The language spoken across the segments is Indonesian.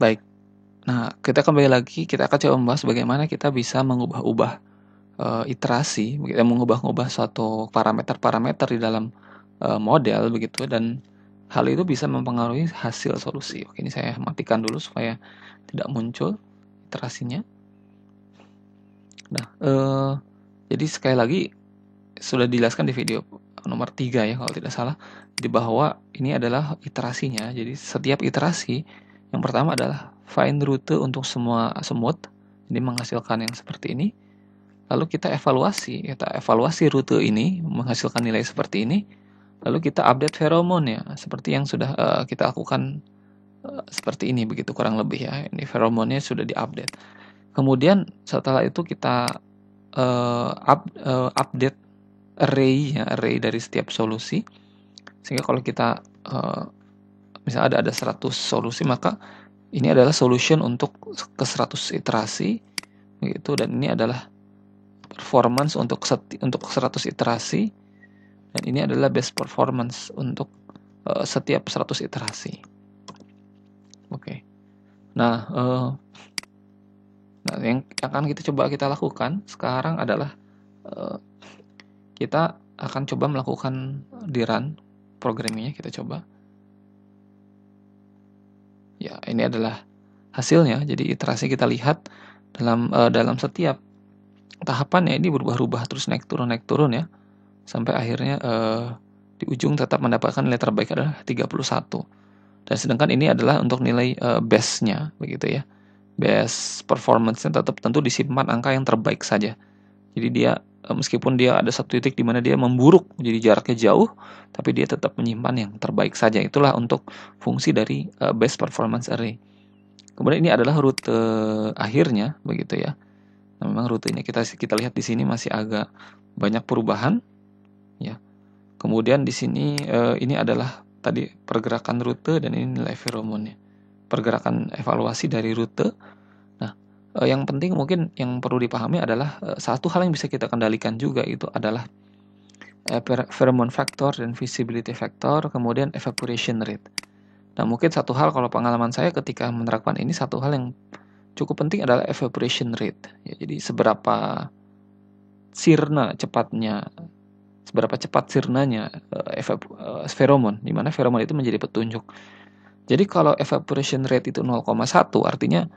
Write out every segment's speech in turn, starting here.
Baik. Nah, kita kembali lagi, kita akan coba membahas bagaimana kita bisa mengubah-ubah iterasi, mengubah-ubah suatu parameter-parameter di dalam model begitu, dan hal itu bisa mempengaruhi hasil solusi. Oke, ini saya matikan dulu supaya tidak muncul iterasinya. Nah, jadi sekali lagi sudah dijelaskan di video nomor 3 ya kalau tidak salah, di bahwa ini adalah iterasinya. Jadi setiap iterasi yang pertama adalah find rute untuk semua semut, ini menghasilkan yang seperti ini. Lalu kita evaluasi rute ini menghasilkan nilai seperti ini. Lalu kita update feromon ya, seperti yang sudah kita lakukan seperti ini begitu kurang lebih ya. Ini feromonnya sudah diupdate. Kemudian setelah itu kita update array dari setiap solusi, sehingga kalau kita misalnya ada 100 solusi, maka ini adalah solution untuk ke 100 iterasi begitu, dan ini adalah performance untuk 100 iterasi, dan ini adalah best performance untuk setiap 100 iterasi. Oke. Nah, yang akan kita lakukan sekarang adalah kita akan coba melakukan di run programmingnya, kita coba. Ya, ini adalah hasilnya. Jadi iterasi kita lihat dalam setiap tahapannya ini berubah-ubah terus naik turun ya. Sampai akhirnya di ujung tetap mendapatkan nilai terbaik adalah 31. Dan sedangkan ini adalah untuk nilai best-nya begitu ya. Best performance-nya tetap tentu disimpan angka yang terbaik saja. Jadi dia meskipun dia ada satu titik di mana dia memburuk, jadi jaraknya jauh, tapi dia tetap menyimpan yang terbaik saja. Itulah untuk fungsi dari best performance array. Kemudian ini adalah rute akhirnya, begitu ya. Nah, memang rute ini kita lihat di sini masih agak banyak perubahan, ya. Kemudian di sini ini adalah tadi pergerakan rute, dan ini nilai feromonnya. Pergerakan evaluasi dari rute. Nah, yang penting mungkin yang perlu dipahami adalah satu hal yang bisa kita kendalikan juga, itu adalah pheromone factor dan visibility factor, kemudian evaporation rate. Nah, mungkin satu hal kalau pengalaman saya ketika menerapkan ini, satu hal yang cukup penting adalah evaporation rate. Ya, jadi seberapa cepat sirnanya feromon, di mana feromon itu menjadi petunjuk. Jadi kalau evaporation rate itu 0,1, artinya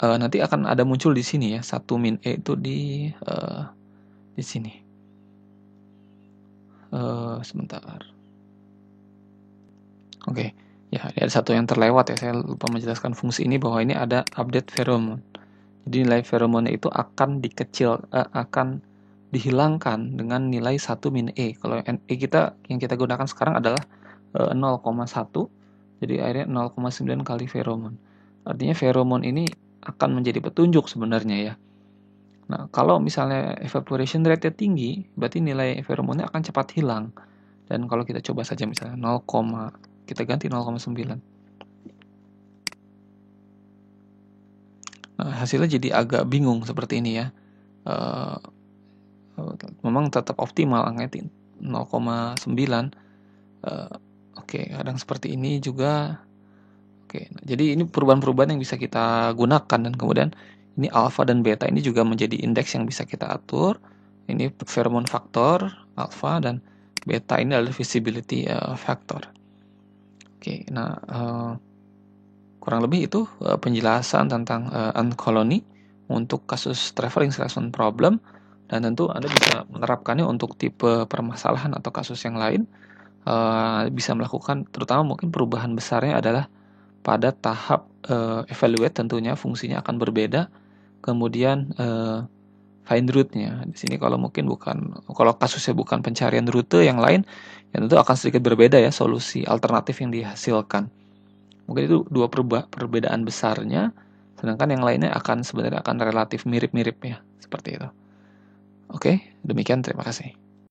nanti akan ada muncul di sini ya, 1 min E itu di sini. Sebentar. Oke. Ya, ada satu yang terlewat ya, saya lupa menjelaskan fungsi ini, bahwa ini ada update feromon. Jadi nilai feromonnya itu akan dihilangkan dengan nilai 1 min E. Kalau E kita yang kita gunakan sekarang adalah 0,1. Jadi akhirnya 0,9 kali feromon. Artinya feromon ini akan menjadi petunjuk sebenarnya ya. Nah, kalau misalnya evaporation rate-nya tinggi, berarti nilai feromonnya akan cepat hilang. Dan kalau kita coba saja misalnya kita ganti 0,9. Nah, hasilnya jadi agak bingung seperti ini ya. Memang tetap optimal angkanya 0,9. Oke, kadang seperti ini juga. Oke, nah, jadi ini perubahan-perubahan yang bisa kita gunakan, dan kemudian ini alpha dan beta ini juga menjadi indeks yang bisa kita atur. Ini pheromone factor alpha, dan beta ini adalah visibility factor. Oke, nah kurang lebih itu penjelasan tentang ant colony untuk kasus traveling selection problem, dan tentu Anda bisa menerapkannya untuk tipe permasalahan atau kasus yang lain. Bisa melakukan, terutama mungkin perubahan besarnya adalah pada tahap evaluate, tentunya fungsinya akan berbeda. Kemudian find route-nya. Di sini kalau kasusnya bukan pencarian rute yang lain, yang tentu akan sedikit berbeda ya solusi alternatif yang dihasilkan. Mungkin itu dua perbedaan besarnya, sedangkan yang lainnya sebenarnya akan relatif mirip-mirip ya, seperti itu. Oke, demikian, terima kasih.